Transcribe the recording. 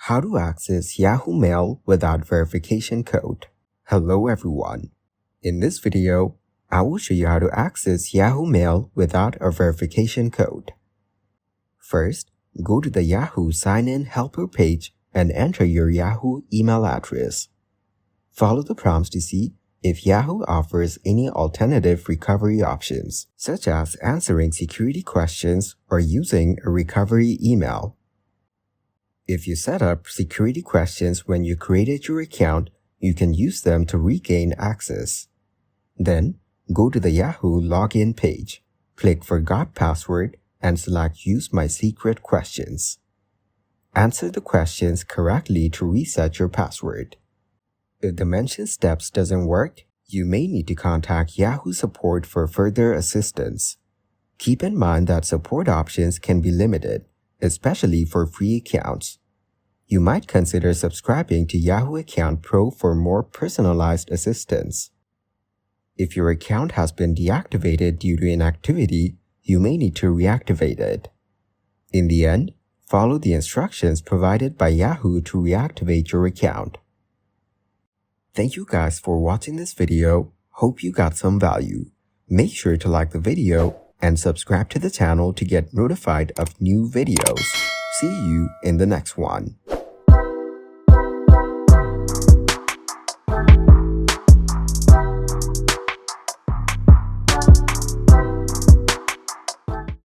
How to access Yahoo Mail without verification code. Hello everyone. In this video, I will show you how to access Yahoo Mail without a verification code. First, go to the Yahoo Sign-In Helper page and enter your Yahoo email address. Follow the prompts to see if Yahoo offers any alternative recovery options, such as answering security questions or using a recovery email. If you set up security questions when you created your account, you can use them to regain access. Then, go to the Yahoo login page, click Forgot Password, and select Use My Secret Questions. Answer the questions correctly to reset your password. If the mentioned steps doesn't work, you may need to contact Yahoo support for further assistance. Keep in mind that support options can be limited, especially for free accounts. You might consider subscribing to Yahoo Account Pro for more personalized assistance. If your account has been deactivated due to inactivity, you may need to reactivate it. In the end, follow the instructions provided by Yahoo to reactivate your account. Thank you guys for watching this video. Hope you got some value. Make sure to like the video and subscribe to the channel to get notified of new videos. See you in the next one.